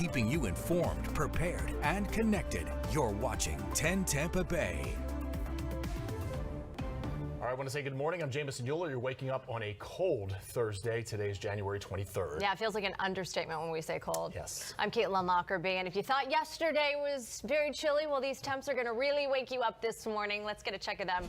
keeping you informed, prepared, and connected. You're watching 10 Tampa Bay. All right, I want to say good morning. I'm Jamison Euler. You're waking up on a cold Thursday. Today is January 23rd. Yeah, it feels like an understatement when we say cold. Yes. I'm Caitlin Lockerbire, and if you thought yesterday was very chilly, well, these temps are going to really wake you up this morning. Let's get a check of them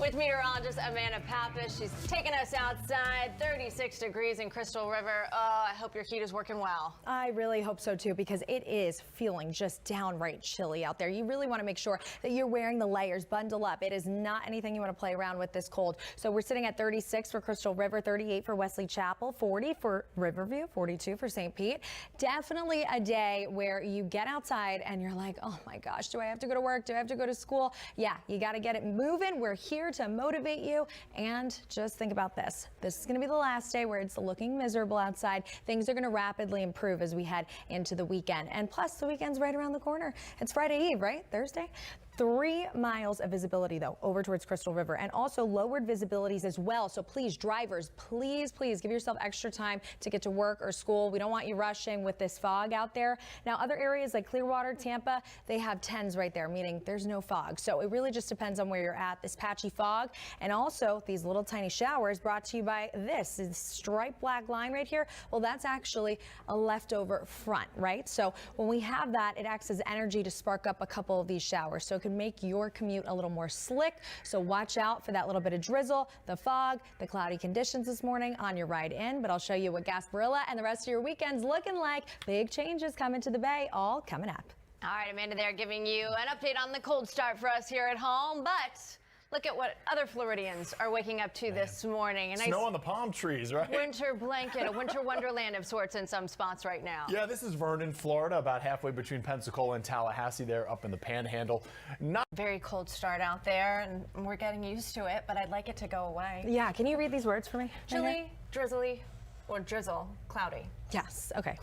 with meteorologist Pappas. She's taking us outside, 36 degrees in Crystal River. Oh, I hope your heat is working well. I really hope so, too, because it is feeling just downright chilly out there. You really want to make sure that you're wearing the layers, bundle up. It is not anything you want to play around with this cold. So we're sitting at 36 for Crystal River, 38 for Wesley Chapel, 40 for Riverview, 42 for St. Pete. Definitely a day where you get outside and you're like, oh my gosh, do I have to go to work? Do I have to go to school? Yeah, you got to get it moving. We're here to motivate you. And just think about this. This is going to be the last day where it's looking miserable outside. Things are going to rapidly improve as we head into the weekend. And plus, the weekend's right around the corner. It's Friday Eve, right? Thursday? 3 miles of visibility, though, over towards Crystal River, and also lowered visibilities as well. So please, drivers, please give yourself extra time to get to work or school. We don't want you rushing with this fog out there. Now, other areas like Clearwater, Tampa, they have 10s right there, meaning there's no fog. So it really just depends on where you're at, this patchy fog, and also these little tiny showers brought to you by this striped black line right here. Well, that's actually a leftover front, right? So when we have that, it acts as energy to spark up a couple of these showers. So can make your commute a little more slick. So watch out for that little bit of drizzle, the fog, the cloudy conditions this morning on your ride in. But I'll show you what Gasparilla and the rest of your weekend's looking like. Big changes coming to the Bay, all coming up. All right, Amanda there giving you an update on the cold start for us here at home. But look at what other Floridians are waking up to this morning. A nice snow on the palm trees, right? Winter blanket, a winter wonderland of sorts in some spots right now. Yeah, this is Vernon, Florida, about halfway between Pensacola and Tallahassee there up in the Panhandle. Not very cold start out there, and we're getting used to it, but I'd like it to go away. Yeah, can you read these words for me? Chilly, drizzly, or drizzle, cloudy. Yes, okay.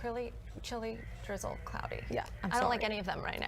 Chilly, drizzle, cloudy. Yeah, I don't like any of them right now.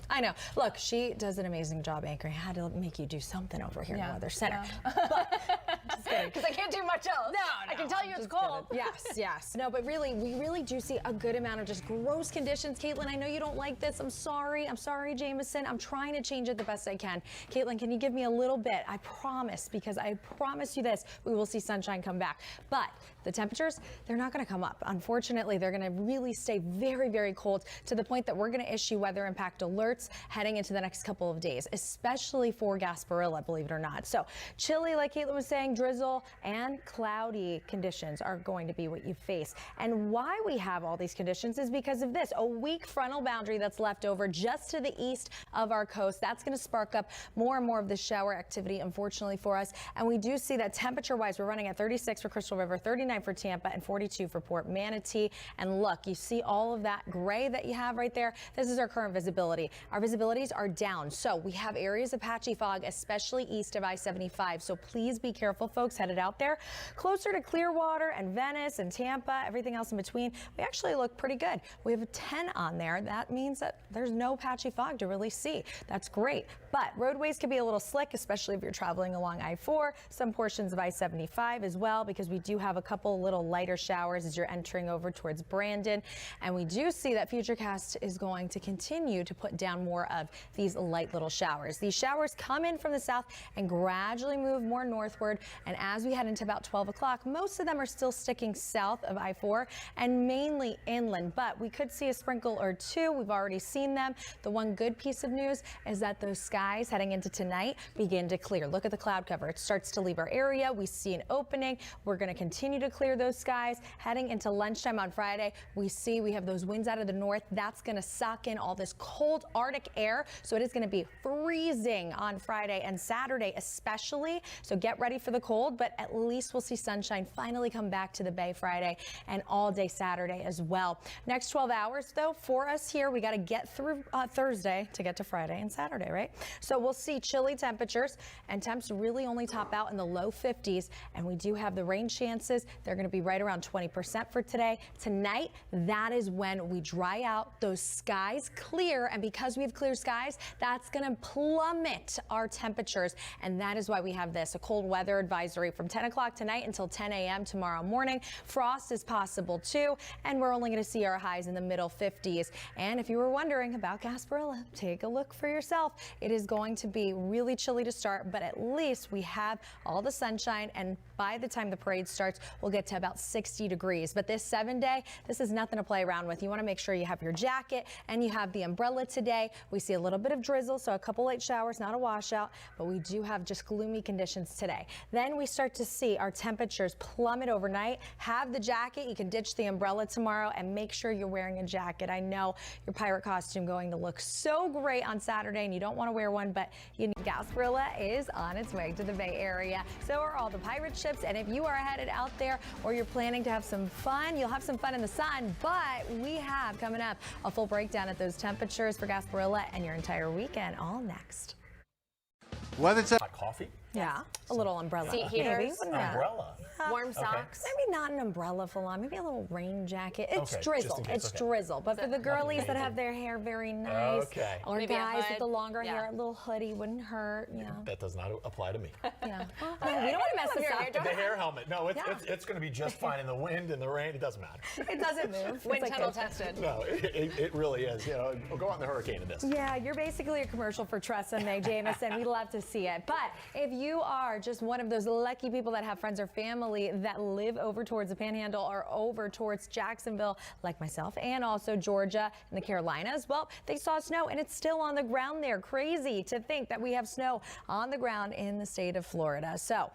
I know. Look, she does an amazing job anchoring. I had to make you do something over here in the Weather Center. But, just kidding. Because I can't do much else. No. I can tell you it's cold. Yes. No, but really, we really do see a good amount of just gross conditions. Caitlin, I know you don't like this. I'm sorry, Jamison. I'm trying to change it the best I can. Caitlin, can you give me a little bit? I promise, because I promise you this, we will see sunshine come back. But the temperatures, they're not going to come up. Unfortunately, they're going to really stay very, very cold to the point that we're going to issue weather impact alerts heading into the next couple of days, especially for Gasparilla, believe it or not. So chilly, like Caitlin was saying, drizzle and cloudy conditions are going to be what you face. And why we have all these conditions is because of this, a weak frontal boundary that's left over just to the east of our coast. That's going to spark up more and more of the shower activity, unfortunately, for us. And we do see that temperature-wise, we're running at 36 for Crystal River, 39 for Tampa, and 42 for Port Manatee. And look, you see all of that gray that you have right there? This is our current visibility. Our visibilities are down. So we have areas of patchy fog, especially east of I-75. So please be careful, folks, headed out there. Closer to Clearwater and Venice and Tampa, everything else in between, we actually look pretty good. We have a 10 on there. That means that there's no patchy fog to really see. That's great. But roadways can be a little slick, especially if you're traveling along I-4, some portions of I-75 as well, because we do have a couple little lighter showers as you're entering over towards Brandon. And we do see that Futurecast is going to continue to put down more of these light little showers. These showers come in from the south and gradually move more northward. And as we head into about 12 o'clock, most of them are still sticking south of I-4 and mainly inland. But we could see a sprinkle or two. We've already seen them. The one good piece of news is that those skies heading into tonight begin to clear. Look at the cloud cover. It starts to leave our area. We see an opening. We're going to continue to clear those skies. Heading into lunchtime on Friday, we have those winds out of the north. That's going to suck in all this cold Arctic air. So it is going to be freezing on Friday and Saturday especially. So get ready for the cold, but at least we'll see sunshine finally come back to the Bay Friday and all day Saturday as well. Next 12 hours, though, for us here, we got to get through Thursday to get to Friday and Saturday, right? So we'll see chilly temperatures, and temps really only top out in the low 50s. And we do have the rain chances. They're going to be right around 20% for today. Bay. Tonight, that is when we dry out, those skies clear, and because we have clear skies, that's going to plummet our temperatures, and that is why we have this, a cold weather advisory from 10 o'clock tonight until 10 a.m. tomorrow morning. Frost is possible too, and we're only going to see our highs in the middle 50s. And if you were wondering about Gasparilla, take a look for yourself. It is going to be really chilly to start, but at least we have all the sunshine, and by the time the parade starts, we'll get to about 60 degrees. But this 7-day, this is nothing to play around with. You want to make sure you have your jacket and you have the umbrella today. We see a little bit of drizzle, so a couple light showers, not a washout, but we do have just gloomy conditions today. Then we start to see our temperatures plummet overnight. Have the jacket. You can ditch the umbrella tomorrow, and make sure you're wearing a jacket. I know your pirate costume going to look so great on Saturday, and you don't want to wear one, but you need. Gasparilla is on its way to the Bay Area. So are all the pirate ships, and if you are headed out there or you're planning to have some fun, you'll have some fun in the sun, but we have coming up a full breakdown at those temperatures for Gasparilla and your entire weekend, all next. Weather hot coffee? Yeah, a little umbrella. Seat heaters. Maybe. Umbrella. Warm socks. Maybe not an umbrella full on, maybe a little rain jacket. It's Okay, drizzle. just in case, It's okay. drizzle. But for the girlies that have their hair very nice, Okay. or Maybe a guys with hood. the longer Yeah. hair, a little hoodie wouldn't hurt. Yeah. That does not apply to me. Yeah. Well, no, we don't want to mess this Your up. hair The hair helmet. No, Yeah. it's going to be just fine in the wind and the rain. It doesn't matter. It doesn't move. Wind It's like tunnel this. tested. No, it really is. You know, we'll go out in the hurricane in this. Yeah, you're basically a commercial for Tressa May Jameson. We love to see it. But if you are just one of those lucky people that have friends or family that live over towards the Panhandle or over towards Jacksonville, like myself, and also Georgia and the Carolinas, well, they saw snow and it's still on the ground there. Crazy to think that we have snow on the ground in the state of Florida. So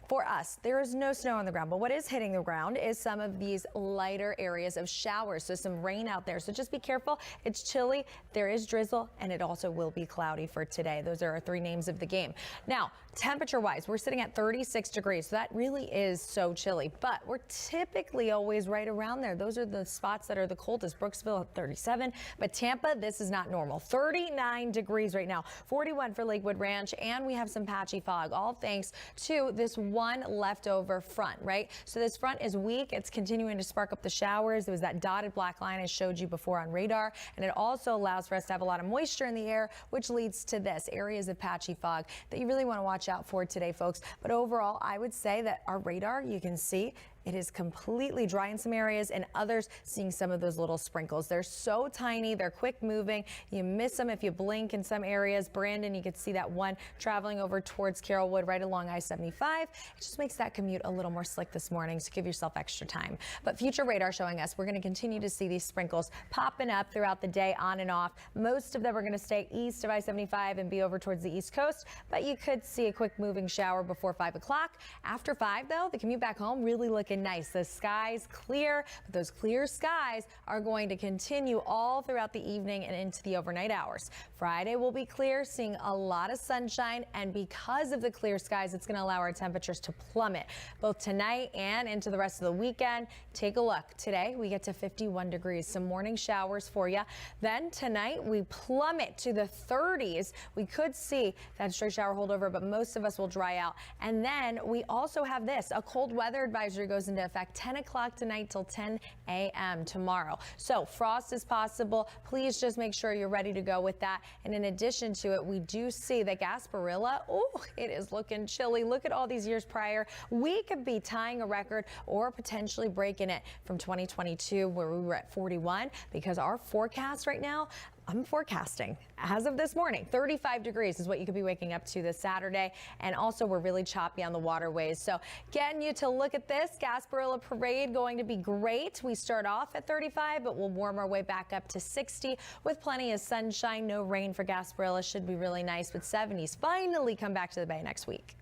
for us, there is no snow on the ground, but what is hitting the ground is some of these lighter areas of showers. So some rain out there. So just be careful. It's chilly. There is drizzle, and it also will be cloudy for today. Those are our three names of the game. Now, temperature wise, we're sitting at 36 degrees. So that really is so chilly, but we're typically always right around there. Those are the spots that are the coldest. Brooksville at 37, but Tampa, this is not normal. 39 degrees right now, 41 for Lakewood Ranch, and we have some patchy fog, all thanks to this one leftover front, right? So this front is weak. It's continuing to spark up the showers. There was that dotted black line I showed you before on radar, and it also allows for us to have a lot of moisture in the air, which leads to this areas of patchy fog that you really want to watch out for today, folks. But overall, I would say that our radar, you can see, it is completely dry in some areas, and others seeing some of those little sprinkles. They're so tiny. They're quick moving. You miss them if you blink in some areas. Brandon, you could see that one traveling over towards Carrollwood right along I-75. It just makes that commute a little more slick this morning, so give yourself extra time. But future radar showing us we're going to continue to see these sprinkles popping up throughout the day on and off. Most of them are going to stay east of I-75 and be over towards the East Coast, but you could see a quick moving shower before 5 o'clock. After 5, though, the commute back home really looking nice. The skies clear, but those clear skies are going to continue all throughout the evening and into the overnight hours. Friday will be clear, seeing a lot of sunshine, and because of the clear skies, it's going to allow our temperatures to plummet both tonight and into the rest of the weekend. Take a look. Today we get to 51 degrees, some morning showers for you. Then tonight we plummet to the 30s. We could see that stray shower holdover, but most of us will dry out. And then we also have this, a cold weather advisory goes into effect 10 o'clock tonight till 10 a.m. tomorrow. So frost is possible. Please just make sure you're ready to go with that. And in addition to it, we do see that Gasparilla, it is looking chilly. Look at all these years prior. We could be tying a record or potentially breaking it from 2022, where we were at 41, because our forecast right now, I'm forecasting as of this morning, 35 degrees is what you could be waking up to this Saturday. And also we're really choppy on the waterways. So getting you to look at this Gasparilla parade going to be great. We start off at 35, but we'll warm our way back up to 60 with plenty of sunshine. No rain for Gasparilla. Should be really nice with 70s. Finally come back to the Bay next week.